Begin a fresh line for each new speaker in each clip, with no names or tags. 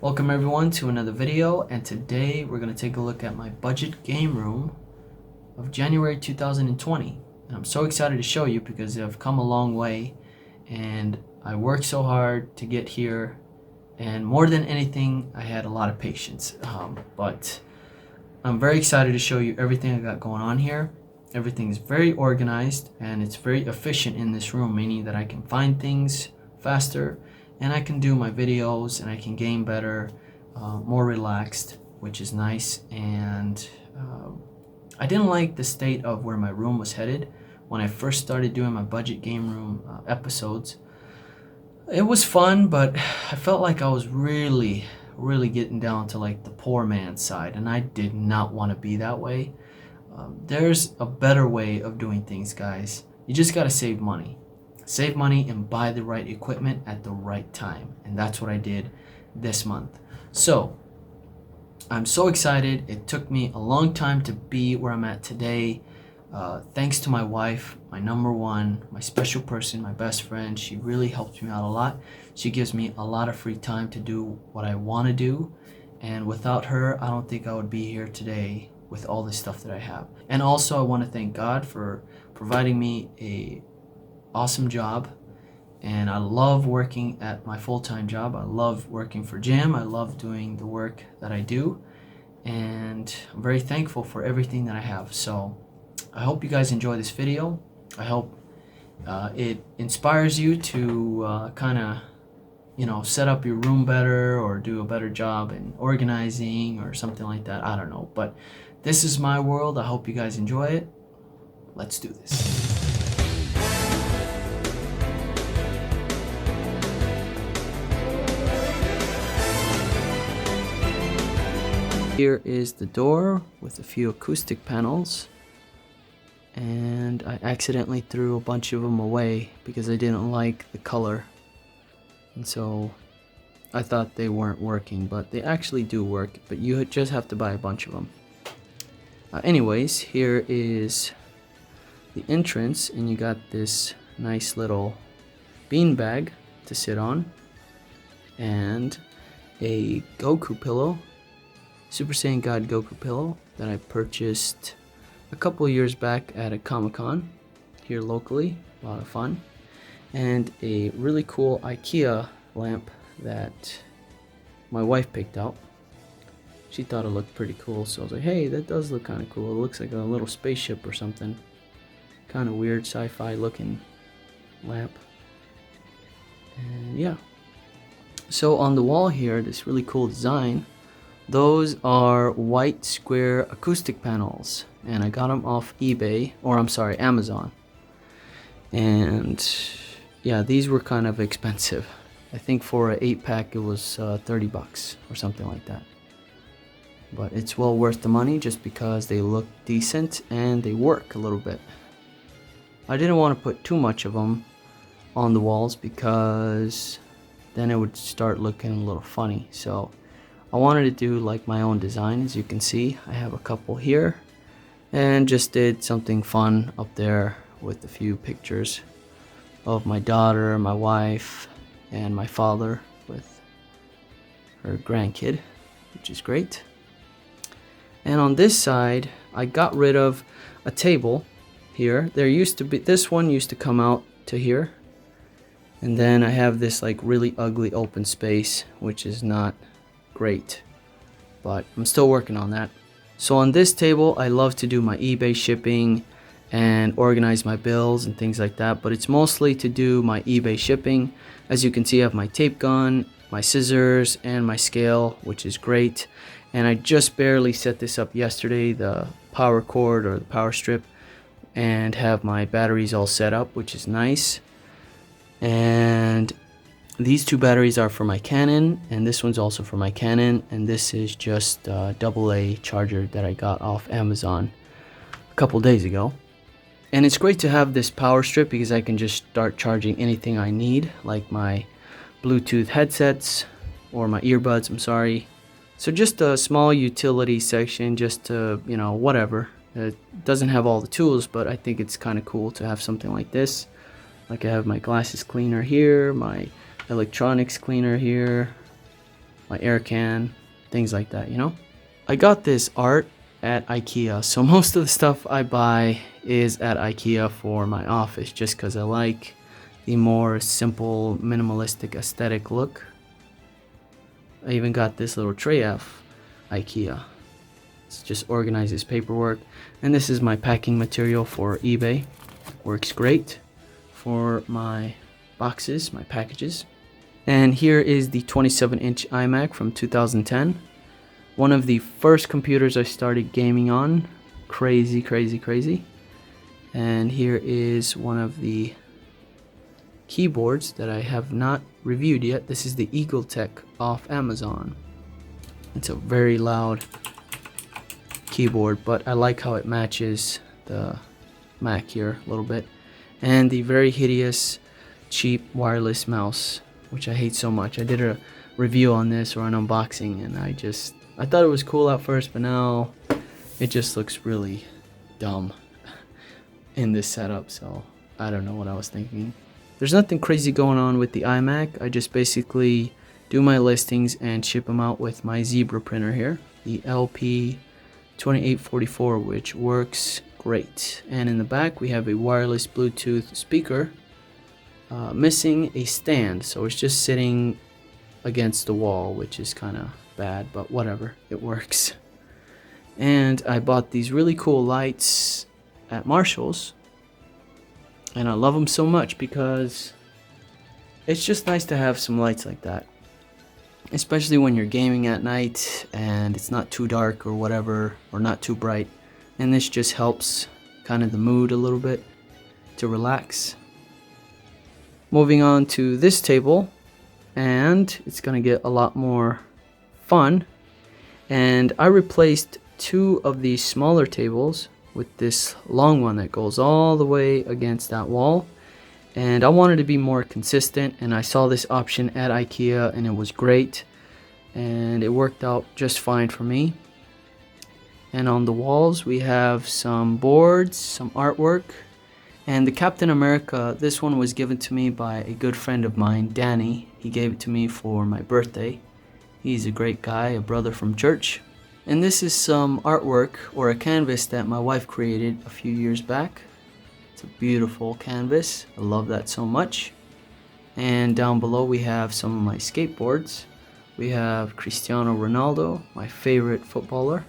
Welcome everyone to another video, and today we're going to take a look at my budget game room of January 2020. And I'm so excited to show you because I've come a long way and I worked so hard to get here, and more than anything I had a lot of patience. But I'm very excited to show you everything I got going on here. Everything is very organized and it's very efficient in this room, meaning that I can find things faster and I can do my videos and I can game better, more relaxed, which is nice. And I didn't like the state of where my room was headed when I first started doing my budget game room episodes. It was fun, but I felt like I was really getting down to like the poor man's side, and I did not want to be that way. There's a better way of doing things, guys. You just got to save money. Save money and buy the right equipment at the right time. And that's what I did this month. So I'm so excited. It took me a long time to be where I'm at today. Thanks to my wife, my number one, my special person, my best friend. She really helps me out a lot. She gives me a lot of free time to do what I want to do. And without her, I don't think I would be here today with all this stuff that I have. And also I want to thank God for providing me a awesome job, and I love working at my full-time job. I love working for Jim. I love doing the work that I do, and I'm very thankful for everything that I have. So I hope you guys enjoy this video. I hope it inspires you to kind of set up your room better or do a better job in organizing or something like that. I don't know, but this is my world. I hope you guys enjoy it. Let's do this. Here is the door with a few acoustic panels, and I accidentally threw a bunch of them away because I didn't like the color, and so I thought they weren't working, but they actually do work, but you just have to buy a bunch of them. Anyways, here is the entrance, and you got this nice little bean bag to sit on and a Goku pillow, Super Saiyan God Goku pillow that I purchased a couple years back at a Comic-Con here locally. A lot of fun. And a really cool IKEA lamp that my wife picked out. She thought it looked pretty cool, so I was like, hey, that does look kind of cool. It looks like a little spaceship or something. Kind of weird sci-fi looking lamp. And yeah. So on the wall here, this really cool design. Those are white square acoustic panels, and I got them off eBay, or I'm sorry, Amazon. And yeah, these were kind of expensive. I think for an 8-pack it was 30 bucks or something like that. But it's well worth the money just because they look decent and they work a little bit. I didn't want to put too much of them on the walls because then it would start looking a little funny. So I wanted to do like my own design. As you can see, I have a couple here, and just did something fun up there with a few pictures of my daughter, my wife, and my father with her grandkid, which is great. And on this side, I got rid of a table here. There used to be, this one used to come out to here, and then I have this like really ugly open space, which is not great, but I'm still working on that. So on this table, I love to do my eBay shipping and organize my bills and things like that, but it's mostly to do my eBay shipping. As you can see, I have my tape gun, my scissors, and my scale, which is great. And I just barely set this up yesterday, the power cord or the power strip, and have my batteries all set up, which is nice. And these two batteries are for my Canon, and this one's also for my Canon, and this is just a AA charger that I got off Amazon a couple days ago. And it's great to have this power strip because I can just start charging anything I need, like my Bluetooth headsets or my earbuds, I'm sorry. So just a small utility section, just to, whatever. It doesn't have all the tools, but I think it's kind of cool to have something like this. Like I have my glasses cleaner here, my electronics cleaner here, my air can, things like that, you know? I got this art at IKEA, so most of the stuff I buy is at IKEA for my office, just because I like the more simple, minimalistic aesthetic look. I even got this little tray off IKEA. It just organizes paperwork. And this is my packing material for eBay. Works great for my boxes, my packages. And here is the 27-inch iMac from 2010. One of the first computers I started gaming on. Crazy, crazy, crazy. And here is one of the keyboards that I have not reviewed yet. This is the Eagle Tech off Amazon. It's a very loud keyboard, but I like how it matches the Mac here a little bit. And the very hideous, cheap wireless mouse, which I hate so much. I did a review on this, or an unboxing, and I thought it was cool at first, but now it just looks really dumb in this setup, so I don't know what I was thinking. There's nothing crazy going on with the iMac. I just basically do my listings and ship them out with my Zebra printer here, the LP2844, which works great. And in the back we have a wireless Bluetooth speaker, missing a stand, so it's just sitting against the wall, which is kind of bad, but whatever, it works. And I bought these really cool lights at Marshall's, and I love them so much because it's just nice to have some lights like that, especially when you're gaming at night and it's not too dark or whatever, or not too bright. And this just helps kind of the mood a little bit to relax. Moving on to this table, and it's gonna get a lot more fun. And I replaced two of these smaller tables with this long one that goes all the way against that wall. And I wanted to be more consistent, and I saw this option at IKEA and it was great, and it worked out just fine for me. And on the walls we have some boards, some artwork, and the Captain America, this one was given to me by a good friend of mine, Danny. He gave it to me for my birthday. He's a great guy, a brother from church. And this is some artwork, or a canvas, that my wife created a few years back. It's a beautiful canvas. I love that so much. And down below we have some of my skateboards. We have Cristiano Ronaldo, my favorite footballer.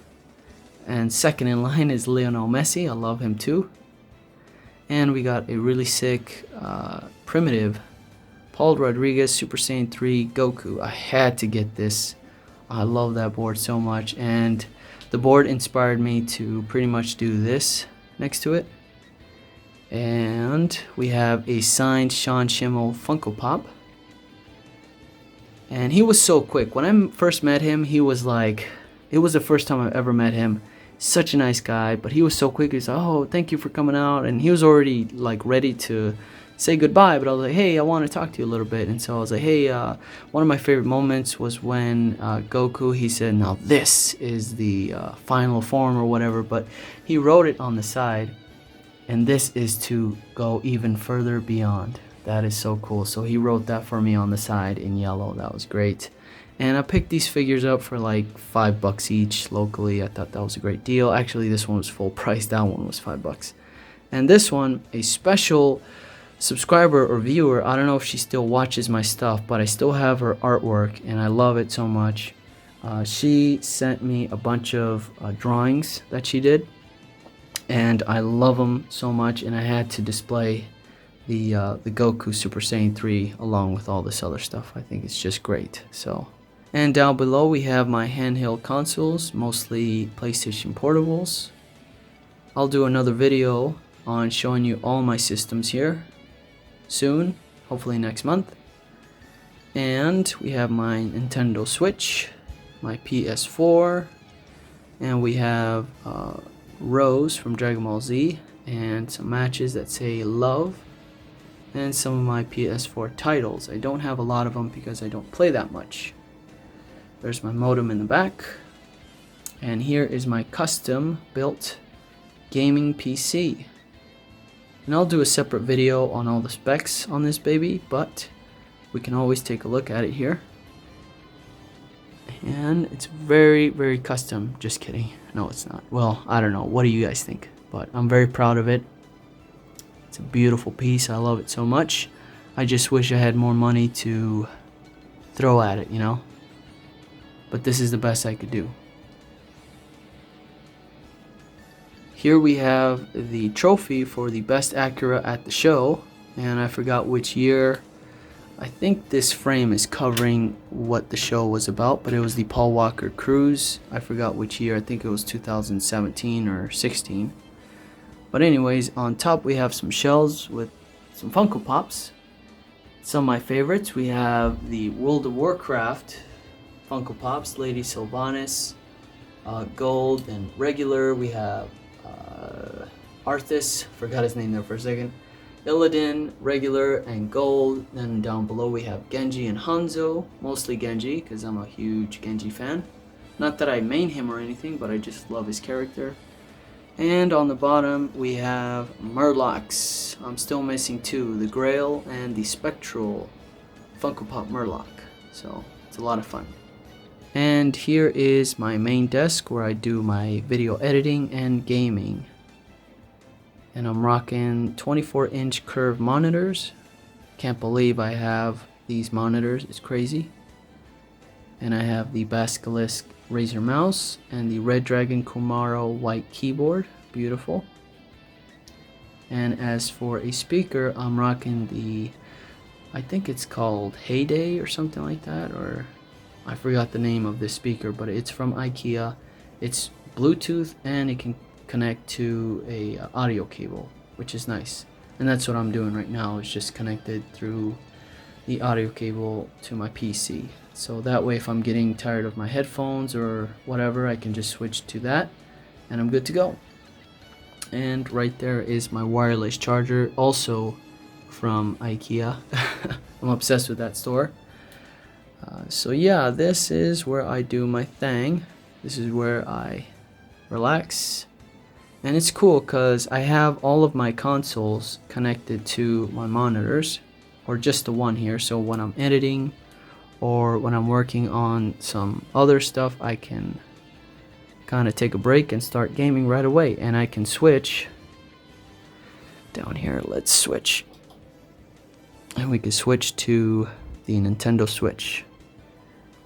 And second in line is Lionel Messi. I love him too. And we got a really sick, primitive Paul Rodriguez Super Saiyan 3 Goku. I had to get this. I love that board so much, and the board inspired me to pretty much do this next to it. And we have a signed Sean Schimmel Funko Pop. And he was so quick. When I first met him, he was like, it was the first time I've ever met him. Such a nice guy, but he was so quick. He's like, oh, thank you for coming out. And he was already like ready to say goodbye, but I was like, hey, I want to talk to you a little bit. And so I was like, hey, one of my favorite moments was when Goku, he said, now this is the final form or whatever, but he wrote it on the side, and this is to go even further beyond. That is so cool. So he wrote that for me on the side in yellow. That was great. And I picked these figures up for like $5 each locally. I thought that was a great deal. Actually, this one was full price. That one was $5. And this one, a special subscriber or viewer, I don't know if she still watches my stuff, but I still have her artwork and I love it so much. She sent me a bunch of drawings that she did, and I love them so much, and I had to display the Goku Super Saiyan 3 along with all this other stuff. I think it's just great. So, and down below we have my handheld consoles, mostly PlayStation portables. I'll do another video on showing you all my systems here soon, hopefully next month. And we have my Nintendo Switch, my PS4, and we have Rose from Dragon Ball Z, and some matches that say love, and some of my PS4 titles. I don't have a lot of them because I don't play that much. There's my modem in the back, and here is my custom built gaming PC. And I'll do a separate video on all the specs on this baby, but we can always take a look at it here. and it's very, very custom. Just kidding. No, it's not. Well, I don't know. What do you guys think? But I'm very proud of it. It's a beautiful piece. I love it so much. I just wish I had more money to throw at it, you know? But this is the best I could do. Here we have the trophy for the best Acura at the show, and I forgot which year. I think this frame is covering what the show was about, but it was the Paul Walker Cruise. I forgot which year. I think it was 2017 or 16. But anyways, on top we have some shells with some Funko Pops. Some of my favorites, we have the World of Warcraft Funko Pops, Lady Sylvanas, gold and regular. We have Arthas, forgot his name there for a second. Illidan, regular and gold. Then down below we have Genji and Hanzo, mostly Genji because I'm a huge Genji fan. Not that I main him or anything, but I just love his character. And on the bottom we have Murlocs. I'm still missing two, the Grail and the Spectral Funko Pop Murloc. So it's a lot of fun. And here is my main desk where I do my video editing and gaming. And I'm rocking 24-inch curved monitors. Can't believe I have these monitors, it's crazy. And I have the Basilisk Razer mouse and the Red Dragon Kumaro white keyboard, beautiful. And as for a speaker, I'm rocking the, I think it's called Heyday or something like that, or I forgot the name of this speaker, but it's from IKEA. It's Bluetooth and it can connect to a audio cable, which is nice. And that's what I'm doing right now, is just connected through the audio cable to my PC. So that way if I'm getting tired of my headphones or whatever, I can just switch to that and I'm good to go. And right there is my wireless charger, also from IKEA. I'm obsessed with that store. So yeah, this is where I do my thing. This is where I relax. And it's cool because I have all of my consoles connected to my monitors, or just the one here. So when I'm editing or when I'm working on some other stuff, I can kind of take a break and start gaming right away. And I can switch down here. Let's switch. And we can switch to the Nintendo Switch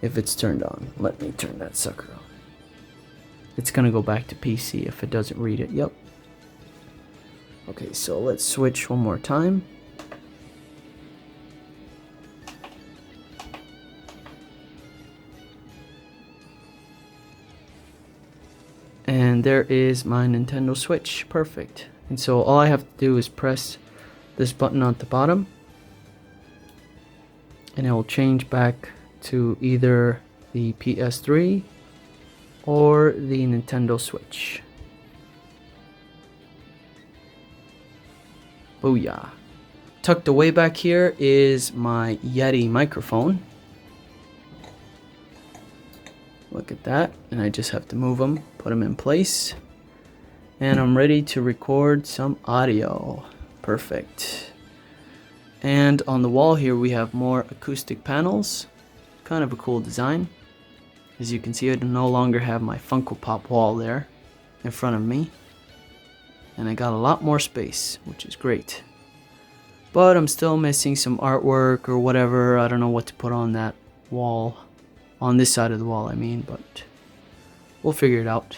if it's turned on. Let me turn that sucker on. It's gonna go back to PC if it doesn't read it. Yep. Okay, so let's switch one more time. And there is my Nintendo Switch. Perfect. And so all I have to do is press this button on the bottom, and it will change back to either the PS3 or the Nintendo Switch. Booyah. Tucked away back here is my Yeti microphone. Look at that. And I just have to move them, put them in place. And I'm ready to record some audio. Perfect. And on the wall here we have more acoustic panels. Kind of a cool design. As you can see, I no longer have my Funko Pop wall there in front of me. And I got a lot more space, which is great. But I'm still missing some artwork or whatever. I don't know what to put on that wall. On this side of the wall, I mean, but we'll figure it out.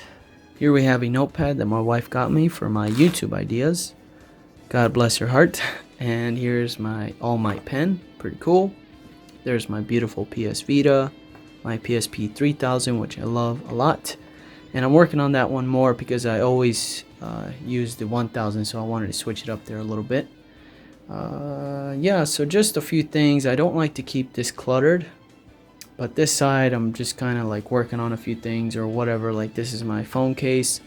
Here we have a notepad that my wife got me for my YouTube ideas. God bless her heart. And here's my All Might pen. Pretty cool. There's my beautiful PS Vita. My PSP 3000, which I love a lot. And I'm working on that one more because I always use the 1000, so I wanted to switch it up there a little bit. Yeah, so just a few things. I don't like to keep this cluttered, but this side I'm just kind of like working on a few things or whatever. Like this is my phone case.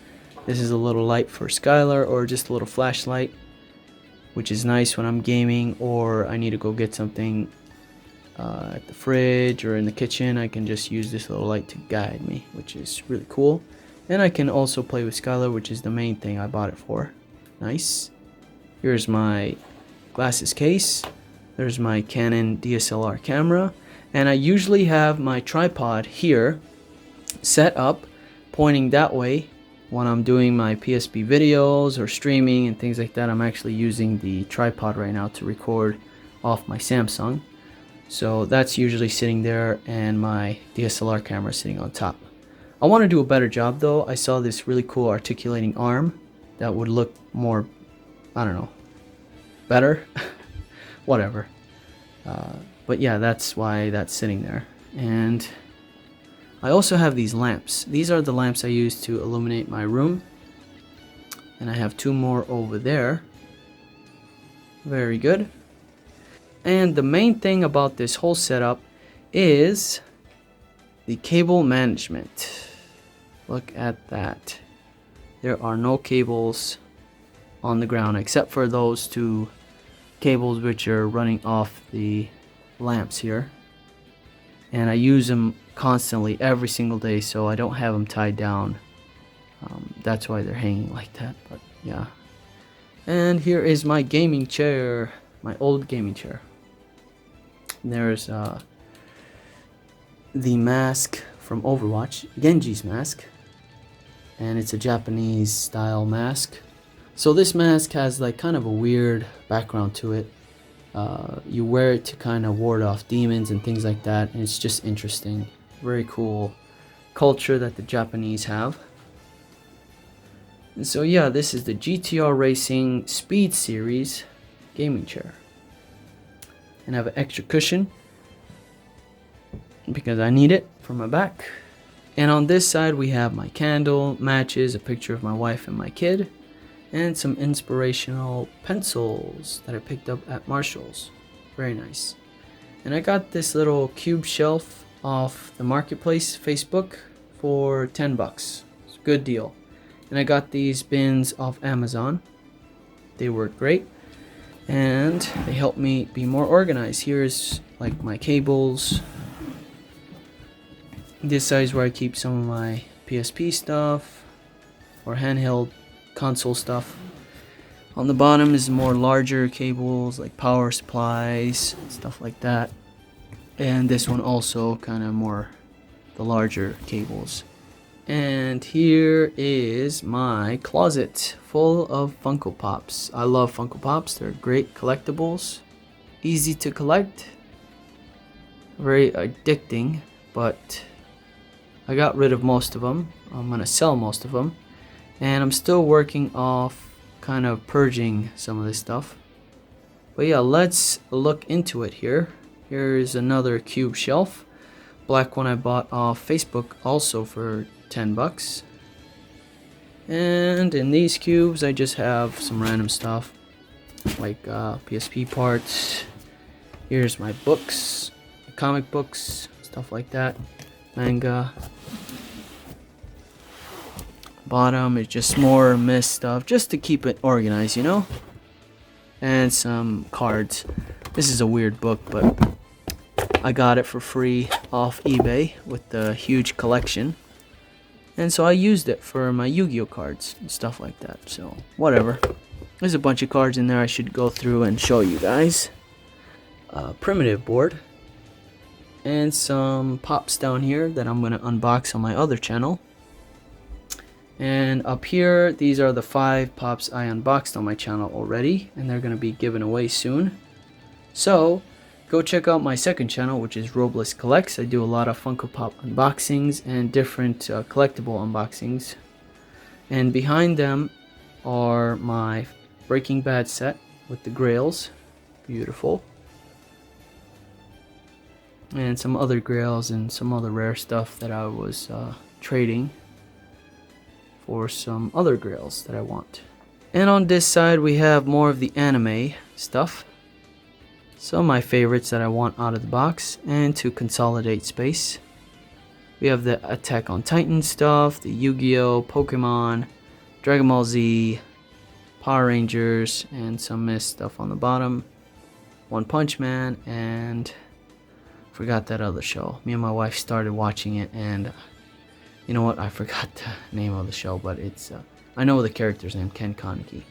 This is a little light for Skylar, or just a little flashlight, which is nice when I'm gaming or I need to go get something at the fridge or in the kitchen. I can just use this little light to guide me, which is really cool. And I can also play with Skylar, which is the main thing I bought it for. Nice. Here's my glasses case. There's my Canon DSLR camera. And I usually have my tripod here set up pointing that way when I'm doing my PSP videos or streaming and things like that. I'm actually using the tripod right now to record off my Samsung. So that's usually sitting there, and my DSLR camera sitting on top. I want to do a better job though. I saw this really cool articulating arm that would look more, I don't know, better. Whatever. But yeah, that's why that's sitting there. And I also have these lamps. These are the lamps I use to illuminate my room. And I have two more over there. Very good. And the main thing about this whole setup is the cable management. Look at that. There are no cables on the ground except for those two cables which are running off the lamps here. And I use them constantly every single day, so I don't have them tied down. That's why they're hanging like that. But yeah. And here is my gaming chair, my old gaming chair. And there's the mask from Overwatch, Genji's mask, and it's a Japanese style mask. So this mask has like kind of a weird background to it. You wear it to kind of ward off demons and things like that, and it's just interesting. Very cool culture that the Japanese have. And so yeah, this is the GTR Racing Speed Series gaming chair. And I have an extra cushion because I need it for my back. And on this side we have my candle, matches, a picture of my wife and my kid, and some inspirational pencils that I picked up at Marshall's. Very nice. And I got this little cube shelf off the marketplace Facebook for 10 bucks. It's a good deal. And I got these bins off Amazon. They work great and they help me be more organized. Here's like my cables. This side is where I keep some of my PSP stuff or handheld console stuff. On the bottom is more larger cables like power supplies, stuff like that. And this one also kind of more the larger cables. And here is my closet full of Funko Pops. I love Funko Pops. They're great collectibles, easy to collect, very addicting, but I got rid of most of them. I'm gonna sell most of them, and I'm still working off kind of purging some of this stuff. But yeah, let's look into it here. Here's another cube shelf, black one I bought off Facebook also for 10 bucks. And in these cubes I just have some random stuff like PSP parts. Here's my books, comic books, stuff like that, manga. Bottom is just more mist stuff just to keep it organized, you know. And some cards. This is a weird book, but I got it for free off eBay with the huge collection. And so I used it for my Yu-Gi-Oh cards and stuff like that. So whatever. There's a bunch of cards in there I should go through and show you guys. Primitive board. And some pops down here that I'm going to unbox on my other channel. And up here, these are the 5 pops I unboxed on my channel already. And they're going to be given away soon. So go check out my second channel, which is Robles Collects. I do a lot of Funko Pop unboxings and different collectible unboxings. And behind them are my Breaking Bad set with the grails. Beautiful. And some other grails and some other rare stuff that I was trading for some other grails that I want. And on this side we have more of the anime stuff. Some of my favorites that I want out of the box, and to consolidate space. We have the Attack on Titan stuff, the Yu-Gi-Oh, Pokemon, Dragon Ball Z, Power Rangers, and some mist stuff on the bottom. One Punch Man, and forgot that other show. Me and my wife started watching it, and you know what? I forgot the name of the show, but it's I know the character's name, Ken Kaneki.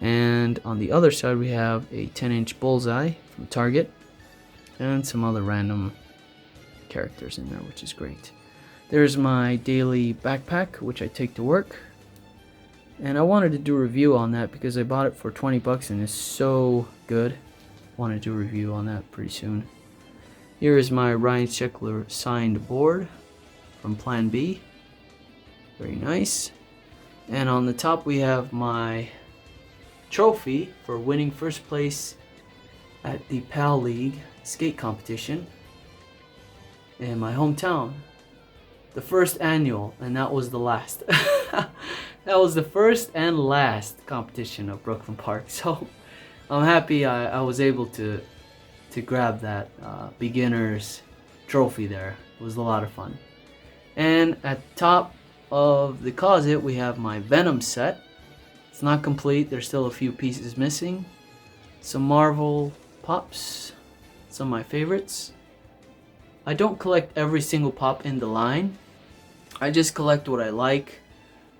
And on the other side we have a 10-inch bullseye from Target and some other random characters in there, which is great. There's my daily backpack, which I take to work. And I wanted to do a review on that because I bought it for 20 bucks and it's so good. Want to do a review on that pretty soon. Here is my Ryan Sheckler signed board from Plan B. Very nice. And on the top we have my trophy for winning first place at the PAL League skate competition in my hometown. The first annual, and that was the last. That was the first and last competition of Brooklyn Park. So I'm happy I was able to grab that beginner's trophy there. It was a lot of fun. And at the top of the closet we have my Venom set. It's not complete, there's still a few pieces missing. Some Marvel pops, some of my favorites. I don't collect every single pop in the line. I just collect what I like.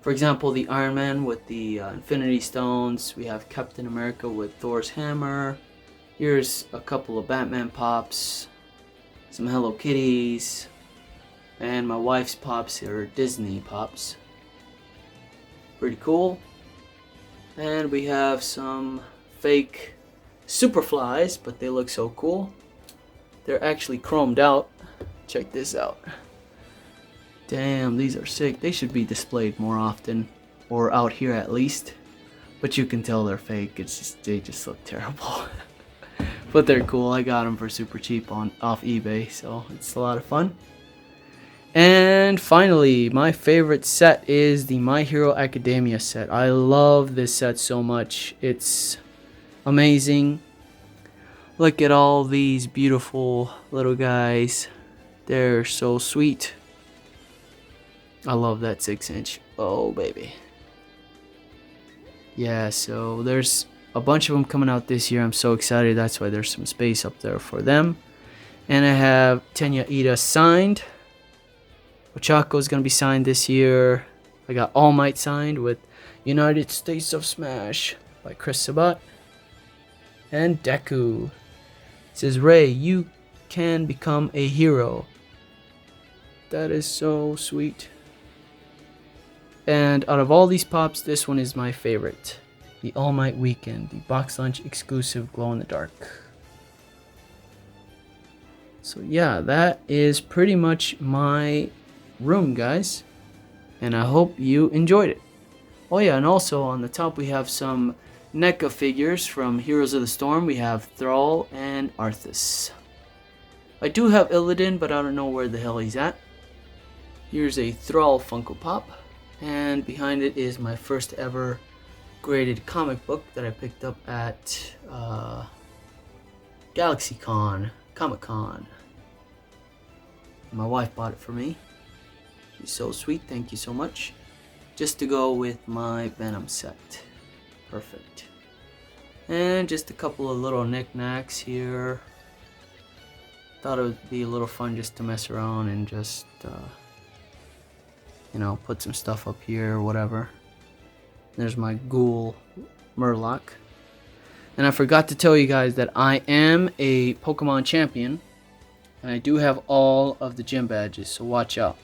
For example, the Iron Man with the Infinity Stones. We have Captain America with Thor's hammer. Here's a couple of Batman pops. Some Hello Kitties. And my wife's pops here are Disney pops. Pretty cool. And we have some fake Superflies, but they look so cool. They're actually chromed out. Check this out. Damn, these are sick. They should be displayed more often, or out here at least. But you can tell they're fake. It's just, they just look terrible. But they're cool. I got them for super cheap off eBay, so it's a lot of fun. And finally, my favorite set is the My Hero Academia set. I love this set so much. It's amazing. Look at all these beautiful little guys. They're so sweet. I love that 6-inch. Oh, baby. Yeah, so there's a bunch of them coming out this year. I'm so excited. That's why there's some space up there for them. And I have Tenya Ida signed. Ochako is going to be signed this year. I got All Might signed with United States of Smash by Chris Sabat. And Deku. It says, Ray, you can become a hero. That is so sweet. And out of all these pops, this one is my favorite. The All Might Weekend, the Box Lunch exclusive glow in the dark. So yeah, that is pretty much my room, guys. And I hope you enjoyed it. Oh yeah, and also on the top we have some NECA figures from Heroes of the Storm. We have Thrall and Arthas. I do have Illidan, but I don't know where the hell he's at. Here's a Thrall Funko Pop. And behind it is my first ever graded comic book that I picked up at GalaxyCon, Comic Con. My wife bought it for me. She's so sweet, thank you so much. Just to go with my Venom set. Perfect. And just a couple of little knickknacks here. Thought it would be a little fun just to mess around and just you know, put some stuff up here or whatever. There's my Ghoul Murloc. And I forgot to tell you guys that I am a Pokemon champion. And I do have all of the gym badges, so watch out.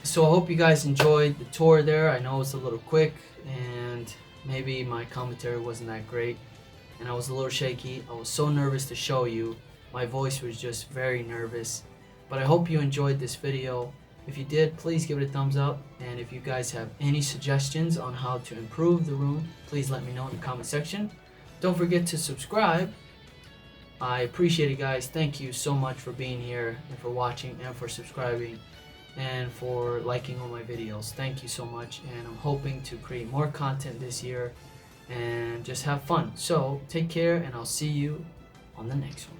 So I hope you guys enjoyed the tour there. I know it's a little quick and maybe my commentary wasn't that great. And I was a little shaky. I was so nervous to show you. My voice was just very nervous. But I hope you enjoyed this video. If you did, please give it a thumbs up. And if you guys have any suggestions on how to improve the room, please let me know in the comment section. Don't forget to subscribe. I appreciate it, guys. Thank you so much for being here and for watching and for subscribing and for liking all my videos. Thank you so much. And I'm hoping to create more content this year and just have fun. So take care, and I'll see you on the next one.